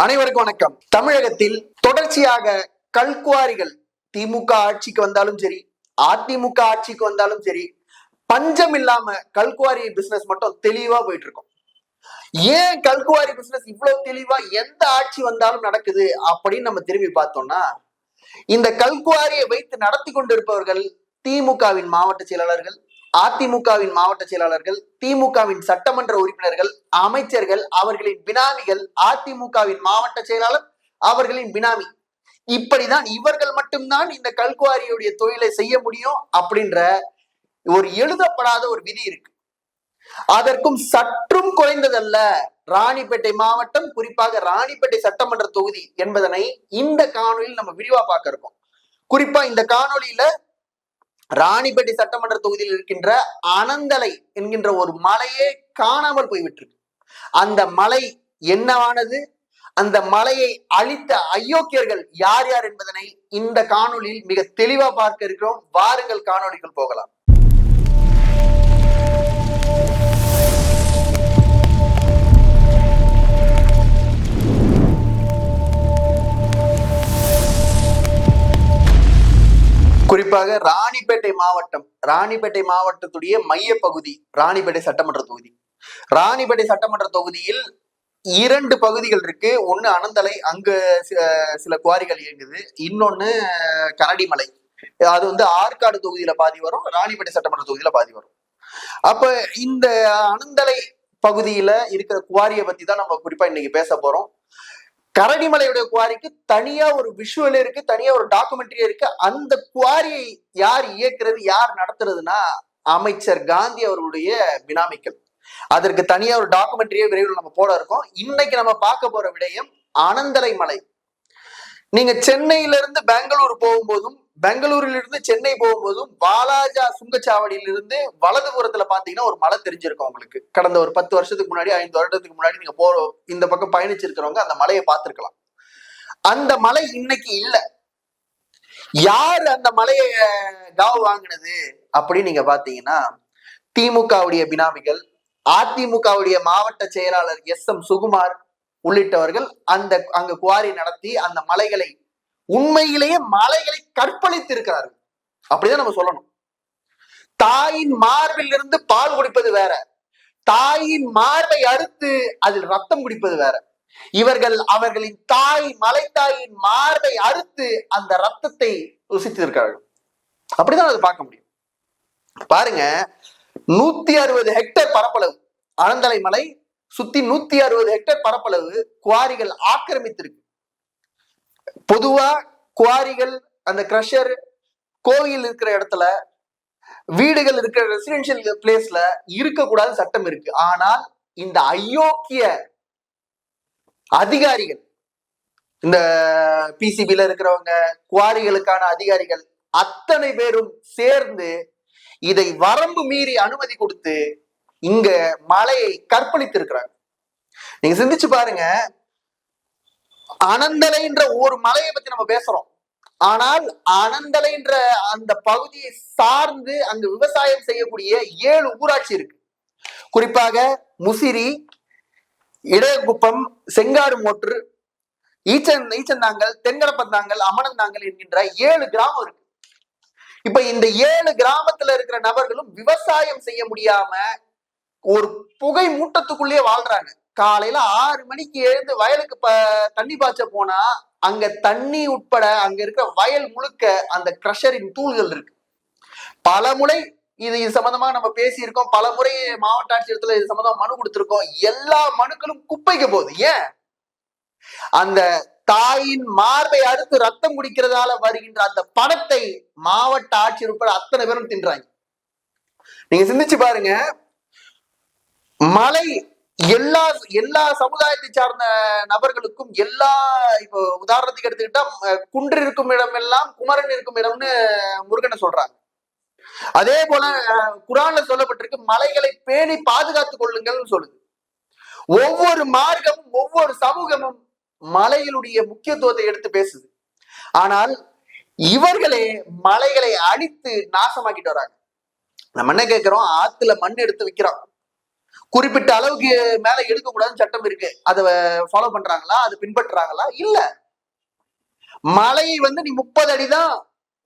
அனைவருக்கும் வணக்கம். தமிழகத்தில் தொடர்ச்சியாக கல்குவாரிகள் திமுக ஆட்சிக்கு வந்தாலும் சரி, அதிமுக ஆட்சிக்கு வந்தாலும் சரி, பஞ்சம் இல்லாம கல்குவாரி பிசினஸ் மட்டும் தெளிவா போயிட்டு இருக்கும். ஏன் கல்குவாரி பிசினஸ் இவ்வளவு தெளிவா எந்த ஆட்சி வந்தாலும் நடக்குது அப்படின்னு நம்ம திரும்பி பார்த்தோம்னா, இந்த கல்குவாரியை வைத்து நடத்தி கொண்டிருப்பவர்கள் திமுகவின் மாவட்ட செயலாளர்கள், அதிமுகவின் மாவட்ட செயலாளர்கள், திமுகவின் சட்டமன்ற உறுப்பினர்கள், அமைச்சர்கள், அவர்களின் பினாமிகள், அதிமுகவின் மாவட்ட செயலாளர், அவர்களின் பினாமி. இப்படிதான் இவர்கள் மட்டும்தான் இந்த கல்குவாரியுடைய தொழிலை செய்ய முடியும் அப்படின்ற ஒரு எழுதப்படாத ஒரு விதி இருக்கு. அதற்கும் சற்றும் குறைந்ததல்ல ராணிப்பேட்டை மாவட்டம், குறிப்பாக ராணிப்பேட்டை சட்டமன்ற தொகுதி என்பதனை இந்த காணொலியில் நம்ம விரிவா பார்க்க இருக்கோம். குறிப்பா இந்த காணொலியில ராணிப்பேட்டை சட்டமன்ற தொகுதியில் இருக்கின்ற அனந்தலை என்கின்ற ஒரு மலையே காணாமல் போய்விட்டிருக்கு. அந்த மலை என்னவானது, அந்த மலையை அழித்த அயோக்கியர்கள் யார் யார் என்பதனை இந்த காணொலியில் மிக தெளிவா பார்க்க இருக்கிறோம். வாருங்கள் காணொலிக்குள் போகலாம். குறிப்பாக ராணிப்பேட்டை மாவட்டத்துடைய மைய பகுதி ராணிப்பேட்டை சட்டமன்ற தொகுதி. ராணிப்பேட்டை சட்டமன்ற தொகுதியில் 2 பகுதிகள் இருக்கு. ஒண்ணு அனந்தலை, அங்க சில குவாரிகள் இயங்குது. இன்னொன்னு கரடிமலை, அது ஆற்காடு தொகுதியில பாதி வரும், ராணிப்பேட்டை சட்டமன்ற தொகுதியில பாதி வரும். அப்ப இந்த அனந்தலை பகுதியில இருக்கிற குவாரியை பத்தி தான் நம்ம குறிப்பா இன்னைக்கு பேச போறோம். கரடிமலையுடைய குவாரிக்கு தனியா ஒரு விஷுவல் இருக்கு, தனியா ஒரு டாக்குமெண்ட்ரி இருக்கு. அந்த குவாரியை யார் இயக்குறது, யார் நடத்துறதுன்னா அமைச்சர் காந்தி அவர்களுடைய பினாமிக்கள். அதற்கு தனியா ஒரு டாக்குமெண்ட்ரியே விரைவில் நம்ம போட இருக்கோம். இன்னைக்கு நம்ம பார்க்க போற விடயம் அனந்தலை மலை. நீங்க சென்னையில இருந்து பெங்களூர் போகும்போதும், பெங்களூரில் இருந்து சென்னை போகும்போதும், வாலாஜா சுங்கச்சாவடியிலிருந்து வலதுபுறத்துல பாத்தீங்கன்னா ஒரு மலை தெரிஞ்சிருக்கும் உங்களுக்கு. கடந்த ஒரு 10 வருஷத்துக்கு முன்னாடி, 5 வருடத்துக்கு முன்னாடி நீங்க இந்த பக்கம் பயணிச்சிருக்கிறவங்க அந்த மலையை பார்த்திருக்கலாம். அந்த மலை இன்னைக்கு இல்ல. யார் அந்த மலையை காவு வாங்கினது அப்படின்னு நீங்க பாத்தீங்கன்னா, திமுகவுடைய பினாமிகள், அதிமுகவுடைய மாவட்ட செயலாளர் SM சுகுமார் உள்ளிட்டவர்கள் அங்க குவாரி நடத்தி அந்த மலைகளை, உண்மையிலேயே மலைகளை கற்பழித்து இருக்கிறார்கள். அப்படிதான் நம்ம சொல்லணும். தாயின் மார்பில் இருந்து பால் குடிப்பது வேற, தாயின் மார்பை அறுத்து அதில் ரத்தம் குடிப்பது வேற. இவர்கள் அவர்களின் மலைத்தாயின் மார்பை அறுத்து அந்த ரத்தத்தை ருசித்திருக்கிறார்கள். அப்படிதான் அதை பார்க்க முடியும். பாருங்க, 160 ஹெக்டேர் பரப்பளவு அனந்தலை மலை சுத்தி 160 ஹெக்டேர் பரப்பளவு குவாரிகள் ஆக்கிரமித்திருக்கு. பொதுவா குவாரிகள், அந்த கிரஷர், கோயில் இருக்கிற இடத்துல, வீடுகள் இருக்கிற ரெசிடென்சியல் பிளேஸ்ல இருக்கக்கூடாது சட்டம் இருக்கு. ஆனால் இந்த அயோக்கிய அதிகாரிகள், இந்த PCBல இருக்கிறவங்க, குவாரிகளுக்கான அதிகாரிகள் அத்தனை பேரும் சேர்ந்து இதை வரம்பு மீறி அனுமதி கொடுத்து இங்க மலையை கற்பழித்து இருக்கிறாங்க. நீங்க சிந்திச்சு பாருங்க, அனந்தலைன்ற ஒரு மலையை பத்தி நம்ம பேசுறோம். ஆனால் அனந்தலைன்ற அந்த பகுதியை சார்ந்து அங்கு விவசாயம் செய்யக்கூடிய 7 ஊராட்சி இருக்கு. குறிப்பாக முசிறி, இடையகுப்பம், செங்காடு மோற்று, ஈச்சந்தாங்கல், தென்கடப்பந்தாங்கல், அமனந்தாங்கல் என்கின்ற 7 கிராமம் இருக்கு. இப்ப இந்த 7 கிராமத்துல இருக்கிற நபர்களும் விவசாயம் செய்ய முடியாம ஒரு புகை மூட்டத்துக்குள்ளேயே வாழ்றாங்க. காலையில 6 மணிக்கு எழுந்து வயலுக்கு தண்ணி பாய்ச்ச போனா அங்க தண்ணி உட்பட அங்க இருக்கிற வயல் முழுக்க அந்த கிரஷரின் தூள்கள் இருக்கு. பலமுறை இது சம்பந்தமா நம்ம பேசியிருக்கோம். பலமுறை மாவட்ட ஆட்சியரத்துல இது சம்பந்தமா மனு கொடுத்திருக்கோம். எல்லா மனுக்களும் குப்பைக்கு போகுது. ஏன்? அந்த தாயின் மார்பை அறுத்து ரத்தம் குடிக்கிறதால வருகின்ற அந்த பணத்தை மாவட்ட ஆட்சியர் உட்பட அத்தனை பேரும் தின்றாங்க. நீங்க சிந்திச்சு பாருங்க, மலை எல்லா சமுதாயத்தை சார்ந்த நபர்களுக்கும் இப்போ உதாரணத்துக்கு எடுத்துக்கிட்டா, குன்று இருக்கும் இடம் எல்லாம் குமரன் இருக்கும் இடம்னு முருகனை சொல்றாங்க. அதே போல குரான்ல சொல்லப்பட்டிருக்கு, மலைகளை பேணி பாதுகாத்துக் கொள்ளுங்கள்னு சொல்லுது. ஒவ்வொரு மார்க்கமும், ஒவ்வொரு சமூகமும் மலைகளுடைய முக்கியத்துவத்தை எடுத்து பேசுது. ஆனால் இவர்களே மலைகளை அழித்து நாசமாக்கிட்டு வராங்க. நம்ம என்ன கேட்கிறோம்? ஆத்துல மண் எடுத்து விற்கிறோம். குறிப்பிட்ட அளவுக்கு மேல எடுக்க கூடாதுன்னு சட்டம் இருக்கு. அதை ஃபாலோ பண்றாங்களா? அது பின்பற்றுறாங்களா? இல்ல. மலையை வந்து நீ 30 அடி தான்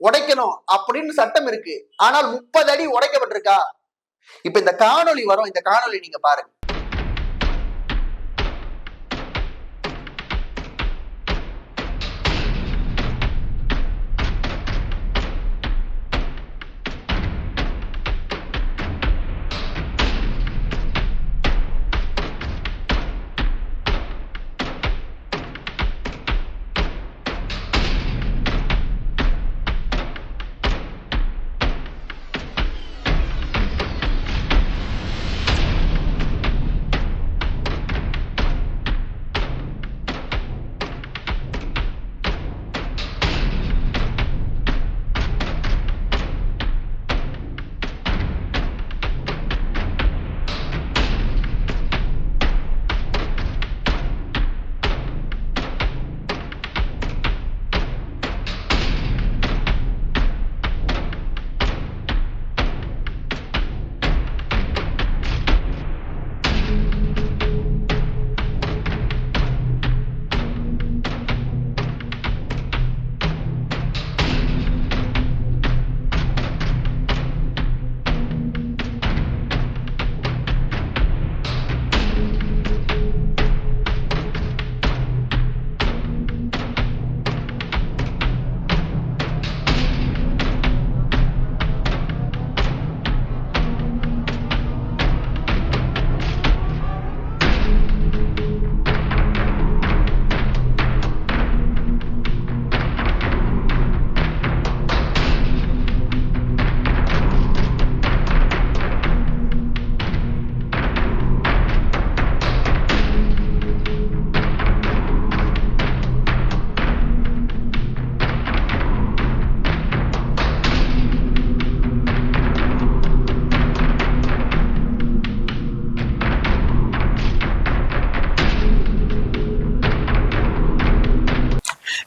உடைக்கணும் அப்படின்னு சட்டம் இருக்கு. ஆனால் 30 அடி உடைக்கப்பட்டிருக்கா? இப்ப இந்த காணொளி வரும், இந்த காணொளி நீங்க பாருங்க.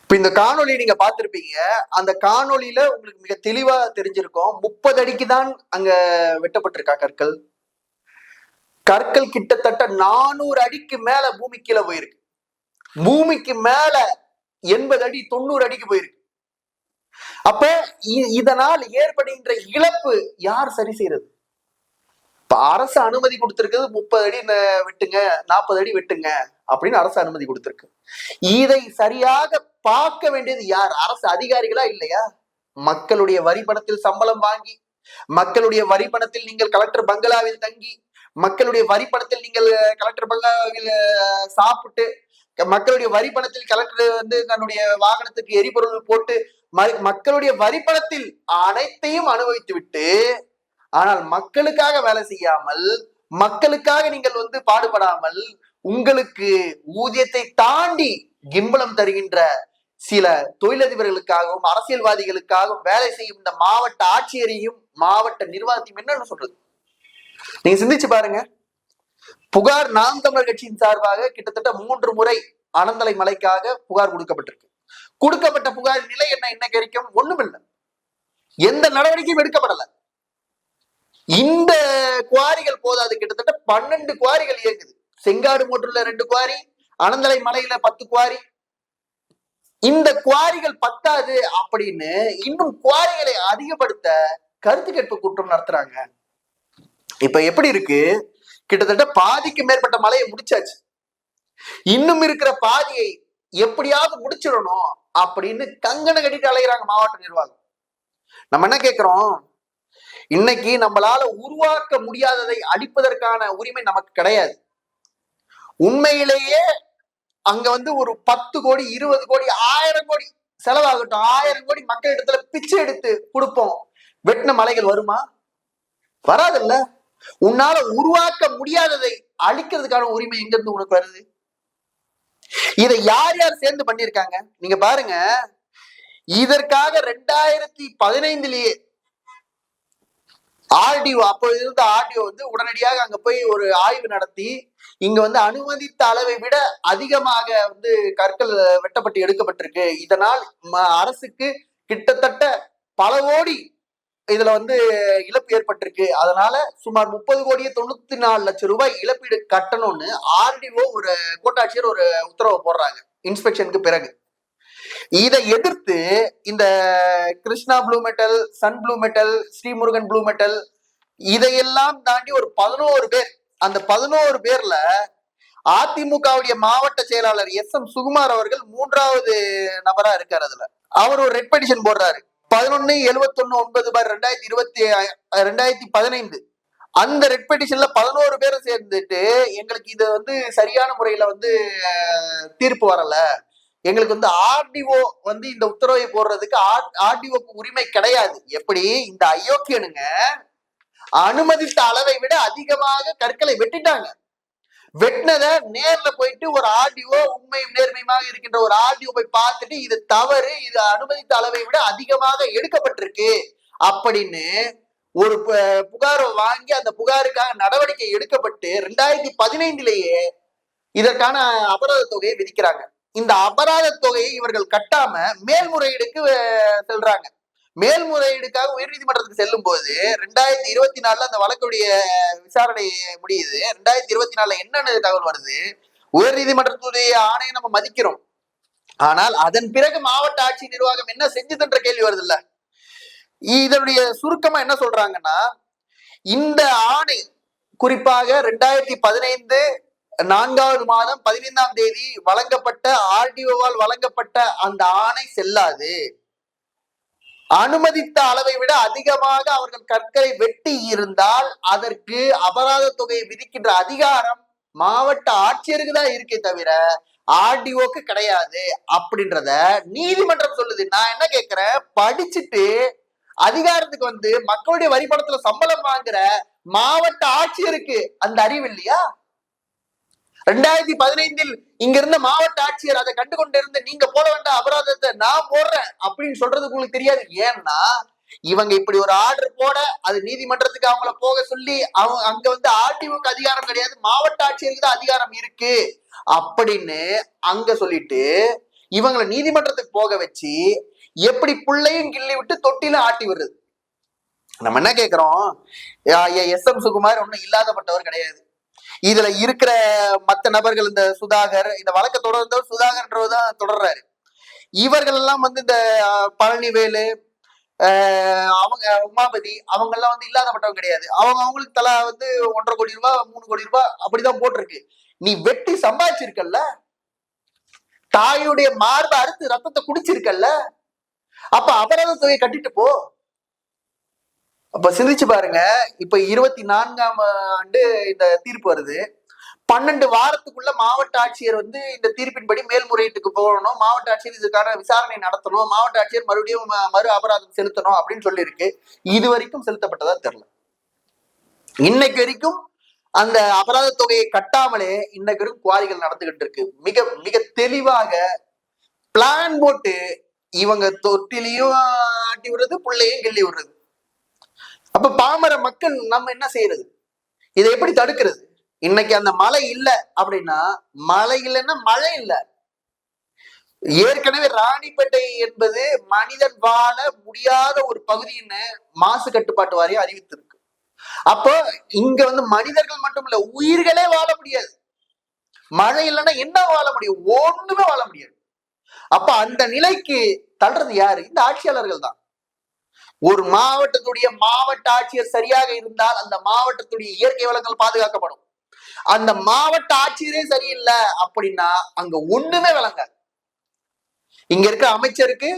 இப்ப இந்த காணொலி நீங்க பார்த்திருப்பீங்க. அந்த காணொலியில உங்களுக்கு மிக தெளிவா தெரிஞ்சிருக்கும். 30 அடிக்கு தான் அங்க வெட்டப்பட்டிருக்கா கற்கள். கற்கள் கிட்டத்தட்ட 400 அடிக்கு மேல பூமி கீழே போயிருக்கு. பூமிக்கு மேல 80 அடி 90 அடிக்கு போயிருக்கு. அப்ப இதனால் ஏற்படுகின்ற இழப்பு யார் சரி செய்யறது? இப்ப அரசு அனுமதி கொடுத்திருக்கிறது 30 அடி வெட்டுங்க, 40 அடி வெட்டுங்க அப்படின்னு அரசு அனுமதி கொடுத்திருக்கு. இதை சரியாக பார்க்க வேண்டியது யார்? அரசு அதிகாரிகளா இல்லையா? மக்களுடைய வரி பணத்தில் சம்பளம் வாங்கி, மக்களுடைய வரி பணத்தில் நீங்கள் கலெக்டர் பங்களாவில் தங்கி, மக்களுடைய வரி பணத்தில் நீங்கள் கலெக்டர் பங்களாவில் சாப்பிட்டு, மக்களுடைய வரி பணத்தில் கலெக்டர் வந்து தன்னுடைய வாகனத்துக்கு எரிபொருள் போட்டு மக்களுடைய வரி பணத்தில் அனைத்தையும் அனுபவித்து விட்டு, ஆனால் மக்களுக்காக வேலை செய்யாமல், மக்களுக்காக நீங்கள் வந்து பாடுபடாமல், உங்களுக்கு ஊதியத்தை தாண்டி கிம்பளம் தருகின்ற சில தொழிலதிபர்களுக்காகவும் அரசியல்வாதிகளுக்காகவும் வேலை செய்யும் இந்த மாவட்ட ஆட்சியரையும் மாவட்ட நிர்வாகத்தையும் என்னன்னு சொல்றது? நீங்க சிந்திச்சு பாருங்க. புகார் நாம் தமிழர் கட்சியின் சார்பாக கிட்டத்தட்ட 3 முறை அனந்தலை மலைக்காக புகார் கொடுக்கப்பட்டிருக்கு. கொடுக்கப்பட்ட புகார் நிலை என்ன இன்னைக்கு வரைக்கும் ஒண்ணுமில்லை. எந்த நடவடிக்கையும் எடுக்கப்படல. இந்த குவாரிகள் போதாது, கிட்டத்தட்ட 12 குவாரிகள் இயங்குது. செங்காடு மோட்டூர்ல 2 குவாரி, அனந்தலை மலையில 10 குவாரி. இந்த குவாரிகள் பத்தாது அப்படின்னு இன்னும் குவாரிகளை அதிகப்படுத்த கருத்து கேட்பு கூட்டம் நடத்துறாங்க. இப்ப எப்படி இருக்கு? கிட்டத்தட்ட பாதிக்கு மேற்பட்ட மலையை முடிச்சாச்சு. இன்னும் இருக்கிற பாதியை எப்படியாவது முடிச்சிடணும் அப்படின்னு கங்கண கட்டிட்டு அலைகிறாங்க மாவட்ட நிர்வாகம். நம்ம என்ன கேட்கிறோம்? இன்னைக்கு நம்மளால உருவாக்க முடியாததை அழிப்பதற்கான உரிமை நமக்கு கிடையாது. உண்மையிலேயே அங்க வந்து ஒரு 10 கோடி 20 கோடி 1000 கோடி செலவாகட்டும், 1000 கோடி மக்கள் இடத்துல பிச்சை எடுத்து கொடுப்போம், வெட்டின மலைகள் வருமா? வராதுல்ல. உன்னால உருவாக்க முடியாததை அழிக்கிறதுக்கான உரிமை எங்க இருந்து உனக்கு வருது? இதை யார் யார் சேர்ந்து பண்ணிருக்காங்க நீங்க பாருங்க. இதற்காக 2015 ஆர்டிஓ, அப்போது இருந்த ஆர்டிஓ வந்து உடனடியாக அங்க போய் ஒரு ஆய்வு நடத்தி, இங்க வந்து அனுமதித்த அளவை விட அதிகமாக வந்து கற்கள் வெட்டப்பட்டு எடுக்கப்பட்டிருக்கு. இதனால் அரசுக்கு கிட்டத்தட்ட பல கோடி இதுல வந்து இழப்பு ஏற்பட்டிருக்கு, அதனால சுமார் 30,94,00,000 ரூபாய் இழப்பீடு கட்டணும்னு ஆர்டிஓ ஒரு கோட்டாட்சியர் ஒரு உத்தரவு போடுறாங்க இன்ஸ்பெக்ஷனுக்கு பிறகு. இதை எதிர்த்து இந்த Krishna blue metal, Sun blue metal, Srimurugan blue metal இதையெல்லாம் தாண்டி ஒரு 11 பேர், அந்த 11 பேர்ல அதிமுகவுடைய மாவட்ட செயலாளர் எஸ்.எம். சுகுமார் அவர்கள் 3வது நபரா இருக்காரு. அதுல அவர் ஒரு ரெட் பெட்டிஷன் போடுறாரு 11/11/9/2015. அந்த ரெட் பெட்டிஷன்ல 11 பேரும் சேர்ந்துட்டு எங்களுக்கு இது வந்து சரியான முறையில வந்து தீர்ப்பு வரல, எங்களுக்கு வந்து ஆர்டிஓ வந்து இந்த உத்தரவை போடுறதுக்கு ஆர்டிஓக்கு உரிமை கிடையாது. எப்படி இந்த அயோக்கியனுங்க அனுமதித்த அளவை விட அதிகமாக கற்களை வெட்டிட்டாங்க. வெட்டினத நேர்ல போயிட்டு ஒரு ஆர்டிஓ, உண்மையும் நேர்மையுமாக இருக்கின்ற ஒரு ஆர்டிஓ போய் பார்த்துட்டு இது தவறு, இது அனுமதித்த அளவை விட அதிகமாக எடுக்கப்பட்டிருக்கு அப்படின்னு ஒரு புகாரை வாங்கி அந்த புகாருக்காக நடவடிக்கை எடுக்கப்பட்டு 2015 இதற்கான அபராத தொகையை விதிக்கிறாங்க. இந்த அபராத தொகையை இவர்கள் கட்டாம மேல்முறையீடுக்கு செல்றாங்க. மேல்முறையீடுக்காக உயர்நீதிமன்றத்துக்கு செல்லும் போது 2024 அந்த வழக்குடைய விசாரணை முடியுது. 2024 என்னன்னு தகவல் வருது, உயர்நீதிமன்றத்துடைய ஆணையை நம்ம மதிக்கிறோம், ஆனால் அதன் பிறகு மாவட்ட ஆட்சி நிர்வாகம் என்ன செஞ்சதுன்ற கேள்வி வருது இல்ல. இதனுடைய சுருக்கமா என்ன சொல்றாங்கன்னா, இந்த ஆணை குறிப்பாக 2015 4வது மாதம் 15ஆம் தேதி வழங்கப்பட்ட ஆர்டிஓவால் வழங்கப்பட்ட அந்த ஆணை செல்லாது. அனுமதித்த அளவை விட அதிகமாக அவர்கள் கற்களை வெட்டி இருந்தால் அதற்கு அபராத தொகையை விதிக்கின்ற அதிகாரம் மாவட்ட ஆட்சியருக்கு தான் இருக்கே தவிர ஆர்டிஓக்கு கிடையாது அப்படின்றத நீதிமன்றம் சொல்லுது. நான் என்ன கேட்கிறேன், படிச்சுட்டு அதிகாரத்துக்கு வந்து மக்களுடைய வரி பணத்துல சம்பளம் வாங்குற மாவட்ட ஆட்சியருக்கு அந்த அறிவு இல்லையா? 2015 இங்க இருந்த மாவட்ட ஆட்சியர் அதை கண்டு கொண்டு இருந்த நீங்க போட வேண்டாம் அபராதத்தை நான் போடுறேன் அப்படின்னு சொல்றதுக்கு உங்களுக்கு தெரியாது. ஏன்னா இவங்க இப்படி ஒரு ஆர்டர் போட அது நீதிமன்றத்துக்கு அவங்கள போக சொல்லி அவங்க அங்க வந்து ஆர்டிஓக்கு அதிகாரம் கிடையாது, மாவட்ட ஆட்சியருக்கு தான் அதிகாரம் இருக்கு அப்படின்னு அங்க சொல்லிட்டு இவங்களை நீதிமன்றத்துக்கு போக வச்சு எப்படி பிள்ளையும் கிள்ளி விட்டு தொட்டில ஆட்டி வருது. நம்ம என்ன கேட்கிறோம், எஸ்.எம். சுகுமார் ஒன்னும் இல்லாதப்பட்டவர் கிடையாது. இதுல இருக்கிற மத்த நபர்கள், இந்த சுதாகர், இந்த வழக்க தொடர்ந்தவர் சுதாகர்ன்றதான் தொடர்றாரு. இவர்கள் எல்லாம் வந்து இந்த பழனிவேலு, அவங்க உமாபதி, அவங்க எல்லாம் வந்து இல்லாதப்பட்டவங்க கிடையாது. அவங்களுக்கு தலா வந்து 1.5 கோடி ரூபாய் 3 கோடி ரூபாய் அப்படிதான் போட்டிருக்கு. நீ வெட்டி சம்பாதிச்சிருக்கல்ல, தாயுடைய மார்பை அறுத்து ரத்தத்தை குடிச்சிருக்கல்ல, அப்ப அபராத தொகையை கட்டிட்டு போ. அப்ப சிந்திச்சு பாருங்க, இப்ப 24ஆம் ஆண்டு இந்த தீர்ப்பு வருது. 12 வாரத்துக்குள்ள மாவட்ட ஆட்சியர் வந்து இந்த தீர்ப்பின்படி மேல்முறையீட்டுக்கு போகணும், மாவட்ட ஆட்சியர் இதுக்கான விசாரணை நடத்தணும், மாவட்ட ஆட்சியர் மறுபடியும் மறு அபராதம் செலுத்தணும் அப்படின்னு சொல்லி இருக்கு. இது வரைக்கும் செலுத்தப்பட்டதா தெரியல. இன்னைக்கு வரைக்கும் அந்த அபராத தொகையை கட்டாமலே இன்னைக்கு வரைக்கும் குவாரிகள் நடந்துகிட்டு இருக்கு. மிக மிக தெளிவாக பிளான் போட்டு இவங்க தொட்டிலையும் ஆட்டி விடுறது, பிள்ளையும் கிள்ளி விடுறது. அப்ப பாமர மக்கள் நம்ம என்ன செய்யறது, இதை எப்படி தடுக்கிறது? இன்னைக்கு அந்த மழை இல்ல அப்படின்னா, மழை இல்லைன்னா மழை இல்லை. ஏற்கனவே ராணிப்பேட்டை என்பது மனிதன் வாழ முடியாத ஒரு பகுதின்னு மாசு கட்டுப்பாட்டு வாரியம் அறிவித்திருக்கு. அப்போ இங்க வந்து மனிதர்கள் மட்டும் இல்ல, உயிர்களே வாழ முடியாது. மழை இல்லைன்னா என்ன வாழ முடியும்? ஒண்ணுமே வாழ முடியாது. அப்ப அந்த நிலைக்கு தள்ளுறது யாரு? இந்த ஆட்சியாளர்கள் தான். ஒரு மாவட்டத்துடைய மாவட்ட ஆட்சியர் சரியாக இருந்தால் அந்த மாவட்டத்துடைய இயற்கை வளங்கள் பாதுகாக்கப்படும். அந்த மாவட்ட ஆட்சியரே சரியில்லை அப்படின்னா அங்க ஒண்ணுமே விளங்காது. இங்க இருக்க அமைச்சருக்கு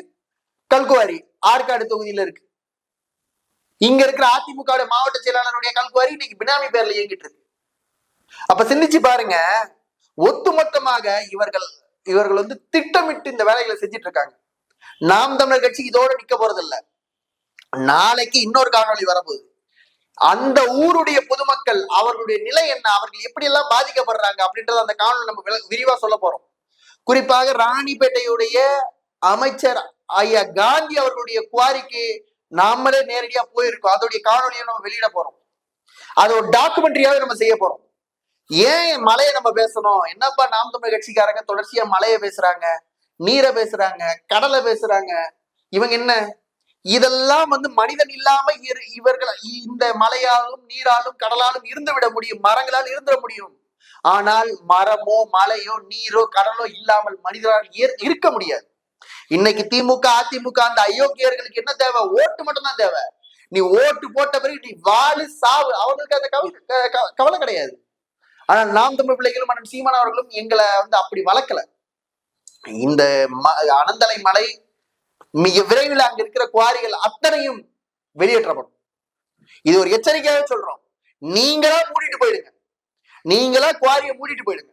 கல்குவாரி ஆற்காடு தொகுதியில இருக்கு. இங்க இருக்கிற அதிமுக மாவட்ட செயலாளருடைய கல்குவாரி இன்னைக்கு பினாமி பேர்ல இயங்கிட்டு இருக்கு. அப்ப சிந்திச்சு பாருங்க, ஒட்டுமொத்தமாக இவர்கள் வந்து திட்டமிட்டு இந்த வேலைகளை செஞ்சிட்டு இருக்காங்க. நாம் தமிழர் கட்சி இதோட நிக்க போறது இல்ல. நாளைக்கு இன்னொரு காணொலி வரப்போகுது. அந்த ஊருடைய பொதுமக்கள் அவர்களுடைய நிலை என்ன, அவர்கள் எப்படி எல்லாம் பாதிக்கப்படுறாங்க அப்படின்றத அந்த காணொலி நம்ம விரிவா சொல்ல போறோம். குறிப்பாக ராணிப்பேட்டையுடைய அமைச்சர் ஐயா காந்தி அவர்களுடைய குவாரிக்கு நாமளே நேரடியா போயிருக்கோம். அதோடைய காணொலியை நம்ம வெளியிட போறோம். அது ஒரு டாக்குமெண்ட்ரியாவே நம்ம செய்ய போறோம். ஏன் மலையை நம்ம பேசணும்? என்னப்பா நாம் தமிழ் கட்சிக்காரங்க தொடர்ச்சியா மலையை பேசுறாங்க, நீரை பேசுறாங்க, கடலை பேசுறாங்க. இவங்க என்ன இதெல்லாம் மனிதன் இல்லாம இவர்கள் இந்த மலையாலும் நீராலும் கடலாலும் இருந்து விட முடியும், மரங்களால் இருந்துட முடியும். ஆனால் மரமோ மலையோ நீரோ கடலோ இல்லாமல் மனிதரால் இருக்க முடியாது. இன்னைக்கு திமுக அதிமுக அந்த அயோக்கியர்களுக்கு என்ன தேவை? ஓட்டு மட்டும் தான் தேவை. நீ ஓட்டு போட்ட பிறகு நீ வாழு சாவு, அவங்களுக்கு அந்த கவலை கிடையாது. ஆனா நாம் தமிழ் பிள்ளைகளும் அண்ணன் சீமான் அவர்களும் எங்களை அப்படி வளர்க்கல. இந்த அனந்தலை மலை மிக விரைவில் அங்க இருக்கிற குவாரிகள் அத்தனையும் வெளியேற்றப்படும். இது ஒரு எச்சரிக்கையாக சொல்றோம். நீங்களா மூடிட்டு போயிடுங்க, நீங்களா குவாரியை மூடிட்டு போயிடுங்க.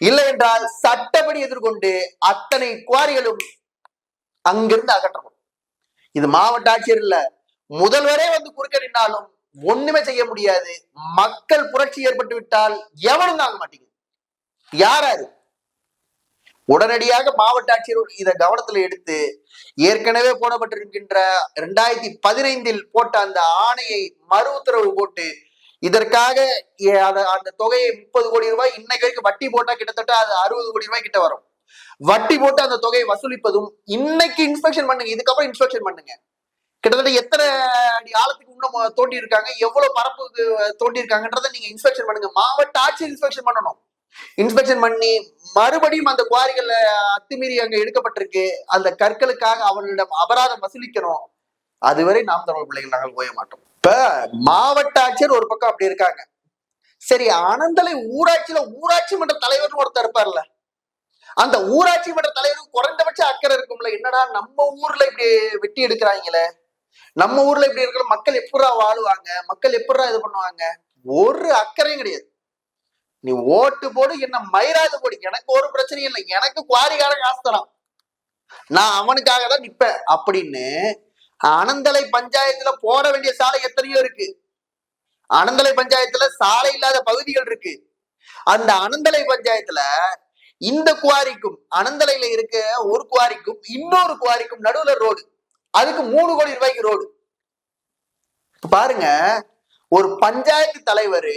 இல்லை என்றால் சட்டப்படி எதிர்கொண்டு அத்தனை குவாரிகளும் அங்கிருந்து அகற்றப்படும். இது மாவட்ட ஆட்சியர் இல்ல, முதல்வரே குறுக்க நின்னாலும் ஒண்ணுமே செய்ய முடியாது. மக்கள் புரட்சி ஏற்பட்டு விட்டால் எவனும் தாங்க மாட்டேங்குது. யாராரு உடனடியாக மாவட்ட ஆட்சியர் இதை கவனத்துல எடுத்து ஏற்கனவே போடப்பட்டிருக்கின்ற 2015 போட்ட அந்த ஆணையை மறு உத்தரவு போட்டு இதற்காக அந்த தொகையை 30 கோடி ரூபாய் இன்னைக்கு வரைக்கும் வட்டி போட்டா கிட்டத்தட்ட அது 60 கோடி ரூபாய் கிட்ட வரும். வட்டி போட்டு அந்த தொகையை வசூலிப்பதும் இன்னைக்கு இன்ஸ்பெக்ஷன் பண்ணுங்க, இதுக்கப்புறம் இன்ஸ்பெக்ஷன் பண்ணுங்க. கிட்டத்தட்ட எத்தனை அடி ஆழத்துக்கு இன்னும் தோண்டி இருக்காங்க, எவ்வளவு பரப்புக்கு தோண்டி இருக்காங்கன்றதை நீங்க இன்ஸ்பெக்ஷன் பண்ணுங்க. மாவட்ட ஆட்சியர் இன்ஸ்பெக்ஷன் பண்ணணும். இன்ஸ்பெக்ஷன் பண்ணி மறுபடியும் அந்த குவாரிகள்ல அத்துமீறி அங்க எடுக்கப்பட்டிருக்கு அந்த கற்களுக்காக அவர்களிடம் அபராதம் வசூலிக்கணும். அதுவரை நாம் தமிழ் பிள்ளைகள் நாங்கள் போய மாட்டோம். இப்ப மாவட்ட ஆட்சியர் ஒரு பக்கம் அப்படி இருக்காங்க. சரி, அனந்தலை ஊராட்சியில ஊராட்சி மன்ற தலைவர்னு ஒருத்தர் இருப்பார்ல, அந்த ஊராட்சி மன்ற தலைவருக்கு குறைந்தபட்ச அக்கறை இருக்கும்ல. என்னடா நம்ம ஊர்ல இப்படி வெட்டி எடுக்கிறாங்களே, நம்ம ஊர்ல இப்படி இருக்கிற மக்கள் எப்படா வாழுவாங்க, மக்கள் எப்படா இது பண்ணுவாங்க, ஒரு அக்கறையும் கிடையாது. நீ ஓட்டு போடு, என்ன மயிராது போடு, எனக்கு ஒரு பிரச்சனையும் இல்லை, எனக்கு குவாரிக்காரன் காசு தரான், நான் அவனுக்காக தான் நிப்பேன் அப்படின்னு அனந்தலை பஞ்சாயத்துல போட வேண்டிய சாலை எத்தனையோ இருக்கு. அனந்தலை பஞ்சாயத்துல சாலை இல்லாத பகுதிகள் இருக்கு. அந்த அனந்தலை பஞ்சாயத்துல இந்த குவாரிக்கும் அனந்தலையில இருக்க ஒரு குவாரிக்கும் இன்னொரு குவாரிக்கும் நடுவுல ரோடு, அதுக்கு 3 கோடி ரூபாய்க்கு ரோடு. பாருங்க, ஒரு பஞ்சாயத்து தலைவர்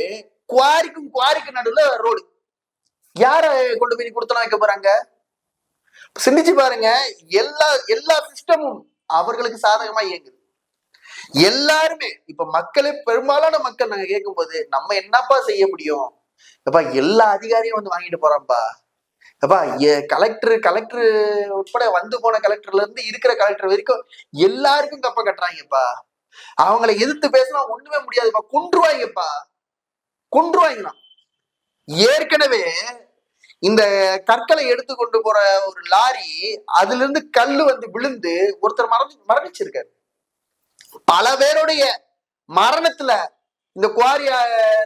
குவாரிக்கும் குவாரிக்கும் நடுவுல ரோடு, யார கொண்டு போய் கொடுத்தலாம் வைக்க போறாங்க? சிந்திச்சு பாருங்க. எல்லா சிஸ்டமும் அவர்களுக்கு சாதகமா இயங்குது. எல்லாருமே இப்ப மக்களே, பெரும்பாலான மக்கள் நாங்க கேட்கும் போது நம்ம என்னப்பா செய்ய முடியும்? அப்பா எல்லா அதிகாரியும் வாங்கிட்டு போறான்ப்பா. அப்பா கலெக்டர் உட்பட போன கலெக்டர்ல இருந்து இருக்கிற கலெக்டர் வரைக்கும் எல்லாருக்கும் கப்ப கட்டுறாங்கப்பா. அவங்களை எதிர்த்து பேசினா ஒண்ணுமே முடியாதுப்பா, கொன்றுவாங்கப்பா, கொன்றுவாங்கலாம். ஏற்கனவே இந்த கற்களை எடுத்து கொண்டு போற ஒரு லாரி, அதுல இருந்து கல்லு விழுந்து ஒருத்தர் மரணிச்சிருக்காரு. பல பேருடைய மரணத்துல இந்த குவாரி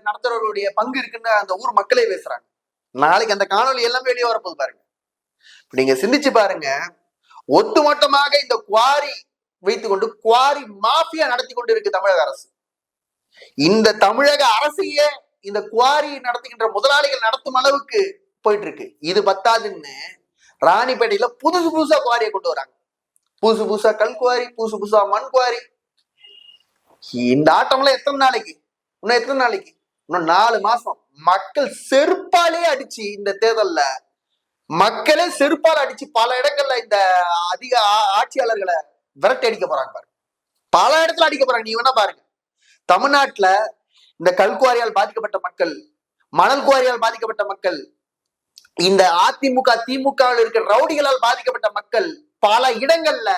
நடத்துறவர்களுடைய பங்கு இருக்குன்னு அந்த ஊர் மக்களே பேசுறாங்க. நாளைக்கு அந்த காணொலி எல்லாமே வெளியே வரப்போது பாருங்க. நீங்க சிந்திச்சு பாருங்க. ஒட்டுமொத்தமாக இந்த குவாரி வைத்துக்கொண்டு குவாரி மாஃபியா நடத்தி கொண்டு இருக்கு தமிழக அரசு. இந்த தமிழக அரசையே இந்த குவாரி நடத்துகின்ற முதலாளிகள் நடத்தும் அளவுக்கு போயிட்டு இருக்கு. இது பத்தாதுன்னு ராணிப்பேட்டையில புதுசா குவாரியை கொண்டு வராங்க. புதுசா கல் குவாரி, புதுசா மண் குவாரி. இந்த ஆட்டம்லாம் எத்தனை நாளைக்கு? இன்னும் 4 மாசம். மக்கள் செருப்பாலே அடிச்சு, இந்த தேர்தல்ல மக்களே செருப்பால் அடிச்சு பல இடங்கள்ல இந்த அதிக ஆட்சியாளர்களை விரட்டி அடிக்க போறாங்க பாருங்க. பல இடத்துல அடிக்க போறாங்க. நீ வேணா பாருங்க. தமிழ்நாட்டுல இந்த கல்குவாரியால் பாதிக்கப்பட்ட மக்கள், மணல் குவாரியால் பாதிக்கப்பட்ட மக்கள், இந்த அதிமுக திமுகவில் இருக்கிற ரவுடிகளால் பாதிக்கப்பட்ட மக்கள் பல இடங்கள்ல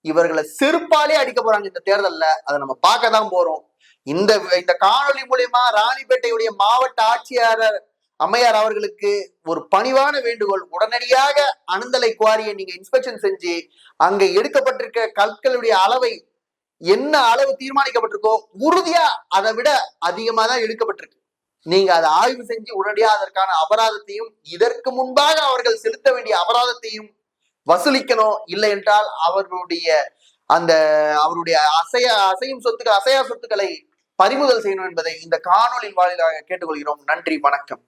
இவர்களை செருப்பாலே அடிக்க போறாங்க இந்த தேர்தல்ல. அதை நம்ம பார்க்க தான் போறோம். இந்த காணொலி மூலியமா ராணிப்பேட்டையுடைய மாவட்ட ஆட்சியாளர் அம்மையார் அவர்களுக்கு ஒரு பணிவான வேண்டுகோள். உடனடியாக அனந்தலை குவாரியை நீங்க இன்ஸ்பெக்ஷன் செஞ்சு அங்க எடுக்கப்பட்டிருக்க கற்களுடைய அளவை, என்ன அளவு தீர்மானிக்கப்பட்டிருக்கோ உறுதியா அதை விட அதிகமா தான் எடுக்கப்பட்டிருக்கு. நீங்க அதை ஆய்வு செஞ்சு உடனடியா அதற்கான அபராதத்தையும், இதற்கு முன்பாக அவர்கள் செலுத்த வேண்டிய அபராதத்தையும் வசூலிக்கணும். இல்லை என்றால் அவருடைய அசையும் சொத்துக்கள், அசையா சொத்துக்களை பறிமுதல் செய்யணும் என்பதை இந்த காணொலியின் வாயிலாக கேட்டுக்கொள்கிறோம். நன்றி, வணக்கம்.